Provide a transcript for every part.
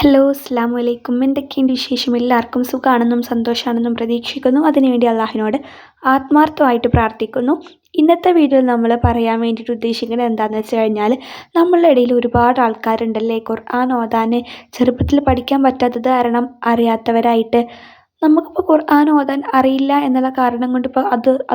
Hello അസ്സലാമു അലൈക്കും. എന്തൊക്കെയുണ്ട് വിശേഷം? എല്ലാവർക്കും സുഖമാണെന്നും സന്തോഷമാണെന്നും പ്രതീക്ഷിക്കുന്നു. അതിനുവേണ്ടി അള്ളാഹിനോട് ആത്മാർത്ഥമായിട്ട് പ്രാർത്ഥിക്കുന്നു. ഇന്നത്തെ വീഡിയോയിൽ നമ്മൾ പറയാൻ വേണ്ടിയിട്ട് ഉദ്ദേശിക്കുന്നത് എന്താണെന്ന് വെച്ച് കഴിഞ്ഞാൽ, നമ്മളുടെ ഇടയിൽ ഒരുപാട് ആൾക്കാരുണ്ടല്ലേ ഖുർആൻ ഓതാൻ ചെറുപ്പത്തിൽ പഠിക്കാൻ പറ്റാത്തത് കാരണം അറിയാത്തവരായിട്ട്. നമുക്കിപ്പോൾ ഖുർആൻ ഓതാൻ അറിയില്ല എന്നുള്ള കാരണം കൊണ്ട് ഇപ്പോൾ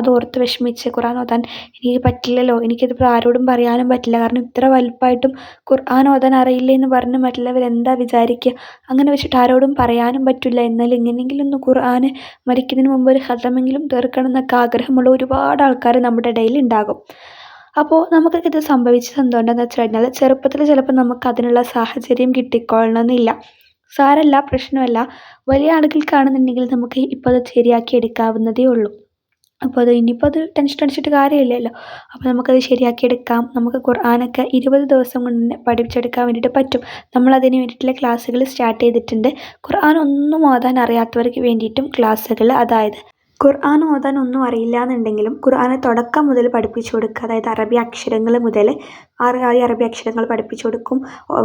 അത് ഓർത്ത് വിഷമിച്ച് ഖുർആൻ ഓതാൻ എനിക്ക് പറ്റില്ലല്ലോ, എനിക്കിതിപ്പോൾ ആരോടും പറയാനും പറ്റില്ല, കാരണം ഇത്ര വലുപ്പമായിട്ടും ഖുർആൻ ഓതാൻ അറിയില്ല എന്ന് പറഞ്ഞ് മറ്റുള്ളവരെന്താ വിചാരിക്കുക, അങ്ങനെ വെച്ചിട്ട് ആരോടും പറയാനും പറ്റില്ല. എന്നാൽ എങ്ങനെയെങ്കിലും ഒന്ന് ഖുർആൻ മരിക്കുന്നതിന് മുമ്പ് ഒരു ഖതമെങ്കിലും തീർക്കണം എന്നൊക്കെ ആഗ്രഹമുള്ള ഒരുപാട് ആൾക്കാർ നമ്മുടെ ഇടയിൽ ഉണ്ടാകും. അപ്പോൾ നമുക്കൊക്കെ ഇത് സംഭവിച്ചത് എന്തുകൊണ്ടാണെന്ന് വെച്ച് കഴിഞ്ഞാൽ, ചെറുപ്പത്തിൽ ചിലപ്പോൾ നമുക്ക് അതിനുള്ള സാഹചര്യം കിട്ടിക്കൊള്ളണമെന്നില്ല. സാരമില്ല, പ്രശ്നമല്ല. വലിയ ആളുകൾക്കാണെന്നുണ്ടെങ്കിൽ നമുക്ക് ഇപ്പോൾ അത് ശരിയാക്കി എടുക്കാവുന്നതേ ഉള്ളൂ. അപ്പോൾ ഇനിയിപ്പോൾ അത് ടെൻഷൻ അടിച്ചിട്ട് കാര്യമില്ലല്ലോ. അപ്പോൾ നമുക്കത് ശരിയാക്കിയെടുക്കാം. നമുക്ക് ഖുർആനൊക്കെ 20 ദിവസം കൊണ്ട് തന്നെ പഠിപ്പിച്ചെടുക്കാൻ വേണ്ടിയിട്ട് പറ്റും. നമ്മളതിന് വേണ്ടിയിട്ടുള്ള ക്ലാസ്സുകൾ സ്റ്റാർട്ട് ചെയ്തിട്ടുണ്ട്. ഖുർആൻ ഒന്നും ഓതാൻ അറിയാത്തവർക്ക് വേണ്ടിയിട്ടും ക്ലാസ്സുകൾ, അതായത് ഖുർആൻ ഓതാൻ ഒന്നും അറിയില്ല എന്നുണ്ടെങ്കിലും ഖുർആനെ തുടക്കം മുതൽ പഠിപ്പിച്ചു കൊടുക്കുക. അതായത് അറബി അക്ഷരങ്ങൾ മുതൽ അറബി അക്ഷരങ്ങൾ പഠിപ്പിച്ചു കൊടുക്കും,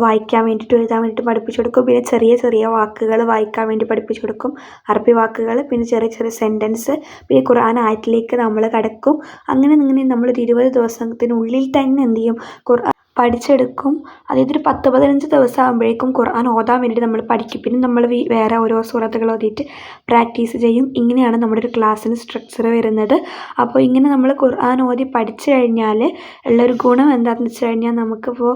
വായിക്കാൻ വേണ്ടിയിട്ട് എഴുതാൻ വേണ്ടിയിട്ട് പഠിപ്പിച്ചു കൊടുക്കും, പിന്നെ ചെറിയ ചെറിയ വാക്കുകൾ വായിക്കാൻ വേണ്ടി പഠിപ്പിച്ചു കൊടുക്കും, അറബി വാക്കുകൾ, പിന്നെ ചെറിയ ചെറിയ സെൻറ്റൻസ്, പിന്നെ ഖുർആൻ ആയത്തിലേക്ക് നമ്മൾ കടക്കും. അങ്ങനെ നമ്മളൊരു 20 ദിവസത്തിനുള്ളിൽ തന്നെ എന്ത് ചെയ്യും, ഖുർആൻ പഠിച്ചെടുക്കും. അതായത് ഒരു 10-15 ദിവസം ആകുമ്പോഴേക്കും ഖുർആൻ ഓതാൻ വേണ്ടിയിട്ട് നമ്മൾ പഠിക്കും. പിന്നെ നമ്മൾ വേറെ ഓരോ സൂറത്തുകൾ ഓതിയിട്ട് പ്രാക്ടീസ് ചെയ്യും. ഇങ്ങനെയാണ് നമ്മുടെ ഒരു ക്ലാസ്സിന് സ്ട്രക്ചർ വരുന്നത്. അപ്പോൾ ഇങ്ങനെ നമ്മൾ ഖുർആൻ ഓതി പഠിച്ചു കഴിഞ്ഞാൽ ഉള്ളൊരു ഗുണം എന്താണെന്ന് വെച്ച് കഴിഞ്ഞാൽ, നമുക്കിപ്പോൾ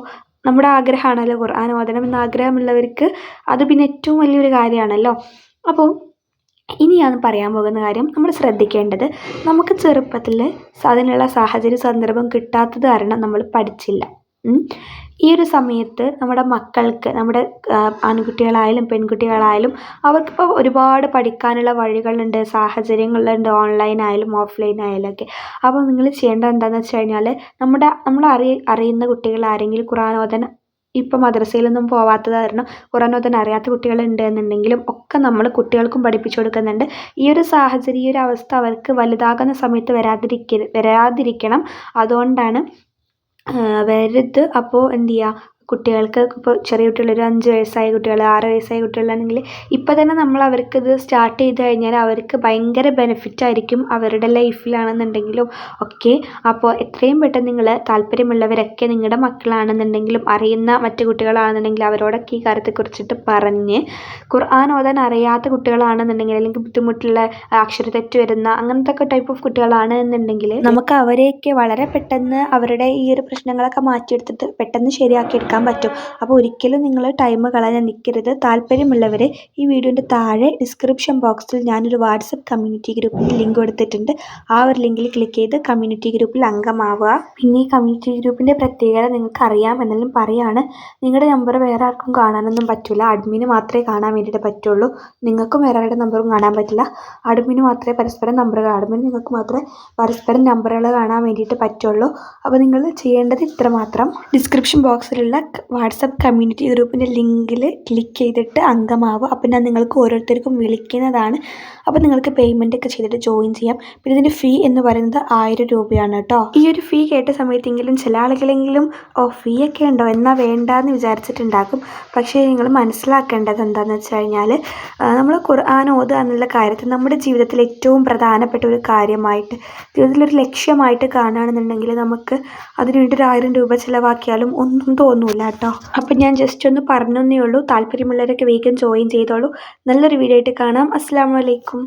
നമ്മുടെ ആഗ്രഹമാണല്ലോ ഖുർആൻ ഓതണം എന്ന ആഗ്രഹമുള്ളവർക്ക് അത് പിന്നെ ഏറ്റവും വലിയൊരു കാര്യമാണല്ലോ. അപ്പോൾ ഇനി ഞാൻ പറയാൻ പോകുന്ന കാര്യം, നമ്മൾ ശ്രദ്ധിക്കേണ്ടത്, നമുക്ക് ചെറുപ്പത്തിൽ അതിനുള്ള സാഹചര്യ സന്ദർഭം കിട്ടാത്തത് കാരണം നമ്മൾ പഠിച്ചില്ല. ഈ ഒരു സമയത്ത് നമ്മുടെ മക്കൾക്ക്, നമ്മുടെ ആൺകുട്ടികളായാലും പെൺകുട്ടികളായാലും അവർക്കിപ്പോൾ ഒരുപാട് പഠിക്കാനുള്ള വഴികളുണ്ട്, സാഹചര്യങ്ങളുണ്ട്, ഓൺലൈനായാലും ഓഫ്ലൈനായാലും ഒക്കെ. അപ്പോൾ നിങ്ങൾ ചെയ്യേണ്ടത് എന്താണെന്ന് വെച്ച് കഴിഞ്ഞാൽ, നമ്മൾ അറിയുന്ന കുട്ടികൾ ആരെങ്കിലും ഖുർആൻ ഓതാൻ ഇപ്പം മദ്രസയിലൊന്നും പോവാത്തത് കാരണം ഖുർആൻ ഓതാൻ അറിയാത്ത കുട്ടികളുണ്ട് എന്നുണ്ടെങ്കിലും ഒക്കെ നമ്മൾ കുട്ടികൾക്കും പഠിപ്പിച്ചു കൊടുക്കുന്നുണ്ട്. ഈ ഒരു സാഹചര്യം, ഈ ഒരു അവസ്ഥ അവർക്ക് വലുതാകുന്ന സമയത്ത് വരാതിരിക്കണം. അതുകൊണ്ടാണ് വരരുത്. അപ്പോൾ എന്ത് ചെയ്യുക, കുട്ടികൾക്ക് ഇപ്പോൾ ചെറിയ കുട്ടികൾ, ഒരു 5 വയസ്സായ കുട്ടികൾ, 6 വയസ്സായ കുട്ടികളാണെങ്കിൽ ഇപ്പോൾ തന്നെ നമ്മൾ അവർക്കിത് സ്റ്റാർട്ട് ചെയ്ത് കഴിഞ്ഞാൽ അവർക്ക് ഭയങ്കര ബെനിഫിറ്റ് ആയിരിക്കും അവരുടെ ലൈഫിലാണെന്നുണ്ടെങ്കിലും ഒക്കെ. അപ്പോൾ എത്രയും പെട്ടെന്ന് നിങ്ങൾ താല്പര്യമുള്ളവരൊക്കെ, നിങ്ങളുടെ മക്കളാണെന്നുണ്ടെങ്കിലും അറിയുന്ന മറ്റു കുട്ടികളാണെന്നുണ്ടെങ്കിൽ അവരോടൊക്കെ ഈ കാര്യത്തെക്കുറിച്ചിട്ട് പറഞ്ഞ്, ഖുർആൻ ഓതാൻ അറിയാത്ത കുട്ടികളാണെന്നുണ്ടെങ്കിൽ, അല്ലെങ്കിൽ ബുദ്ധിമുട്ടുള്ള അക്ഷരത്തെറ്റ് വരുന്ന അങ്ങനത്തെ ഒക്കെ ടൈപ്പ് ഓഫ് കുട്ടികളാണ് എന്നുണ്ടെങ്കിൽ, നമുക്ക് അവരെയൊക്കെ വളരെ പെട്ടെന്ന് അവരുടെ ഈ ഒരു പ്രശ്നങ്ങളൊക്കെ മാറ്റിയെടുത്തിട്ട് പെട്ടെന്ന് ശരിയാക്കിയെടുക്കാൻ പറ്റും. അപ്പോൾ ഒരിക്കലും നിങ്ങൾ ടൈം കളയാൻ നിൽക്കരുത്. താല്പര്യമുള്ളവർ ഈ വീഡിയോൻ്റെ താഴെ ഡിസ്ക്രിപ്ഷൻ ബോക്സിൽ ഞാനൊരു വാട്സപ്പ് കമ്മ്യൂണിറ്റി ഗ്രൂപ്പിൻ്റെ ലിങ്ക് കൊടുത്തിട്ടുണ്ട്. ആ ഒരു ലിങ്കിൽ ക്ലിക്ക് ചെയ്ത് കമ്മ്യൂണിറ്റി ഗ്രൂപ്പിൽ അംഗമാവുക. പിന്നെ ഈ കമ്മ്യൂണിറ്റി ഗ്രൂപ്പിൻ്റെ പ്രത്യേകത നിങ്ങൾക്ക് അറിയാം എന്നാലും പറയുകയാണ്, നിങ്ങളുടെ നമ്പർ വേറെ ആർക്കും കാണാനൊന്നും പറ്റില്ല. അഡ്മിന് മാത്രമേ കാണാൻ വേണ്ടിയിട്ട് പറ്റുള്ളൂ. നിങ്ങൾക്കും വേറെ ആരുടെ നമ്പറും കാണാൻ പറ്റില്ല. അഡ്മിന് മാത്രമേ പരസ്പരം നമ്പറുകൾ, അഡ്മിന് നിങ്ങൾക്ക് മാത്രമേ പരസ്പരം നമ്പറുകൾ കാണാൻ വേണ്ടിയിട്ട് പറ്റുള്ളൂ. അപ്പോൾ നിങ്ങൾ ചെയ്യേണ്ടത് ഇത്ര മാത്രം: ഡിസ്ക്രിപ്ഷൻ ബോക്സിലുള്ള വാട്സപ്പ് കമ്മ്യൂണിറ്റി ഗ്രൂപ്പിൻ്റെ ലിങ്കിൽ ക്ലിക്ക് ചെയ്തിട്ട് അംഗമാവുക. അപ്പോൾ ഞാൻ നിങ്ങൾക്ക് ഓരോരുത്തർക്കും വിളിക്കുന്നതാണ്. അപ്പോൾ നിങ്ങൾക്ക് പേയ്മെൻ്റ് ഒക്കെ ചെയ്തിട്ട് ജോയിൻ ചെയ്യാം. പിന്നെ ഇതിൻ്റെ ഫീ എന്ന് പറയുന്നത് 1000 രൂപയാണ് കേട്ടോ. ഈ ഒരു ഫീ കേട്ട സമയത്തെങ്കിലും ചില ആളുകളെങ്കിലും ഫീ ഒക്കെ ഉണ്ടോ എന്നാൽ വേണ്ടാന്ന് വിചാരിച്ചിട്ടുണ്ടാകും. പക്ഷേ നിങ്ങൾ മനസ്സിലാക്കേണ്ടത് എന്താണെന്ന് വെച്ച് കഴിഞ്ഞാൽ, നമ്മൾ ഖുർആൻ ഓതുക എന്നുള്ള കാര്യത്തിൽ നമ്മുടെ ജീവിതത്തിൽ ഏറ്റവും പ്രധാനപ്പെട്ട ഒരു കാര്യമായിട്ട്, ജീവിതത്തിലൊരു ലക്ഷ്യമായിട്ട് കാണുകയാണെന്നുണ്ടെങ്കിൽ നമുക്ക് അതിനുവേണ്ടി 1000 രൂപ ചിലവാക്കിയാലും ഒന്നും തോന്നൂല കേട്ടോ. അപ്പം ഞാൻ ജസ്റ്റ് ഒന്ന് പറഞ്ഞേ ഉള്ളൂ. താല്പര്യമുള്ളവരൊക്കെ വേഗം ജോയിൻ ചെയ്തോളൂ. നല്ലൊരു വീഡിയോ ആയിട്ട് കാണാം. അസ്സലാമു അലൈക്കും.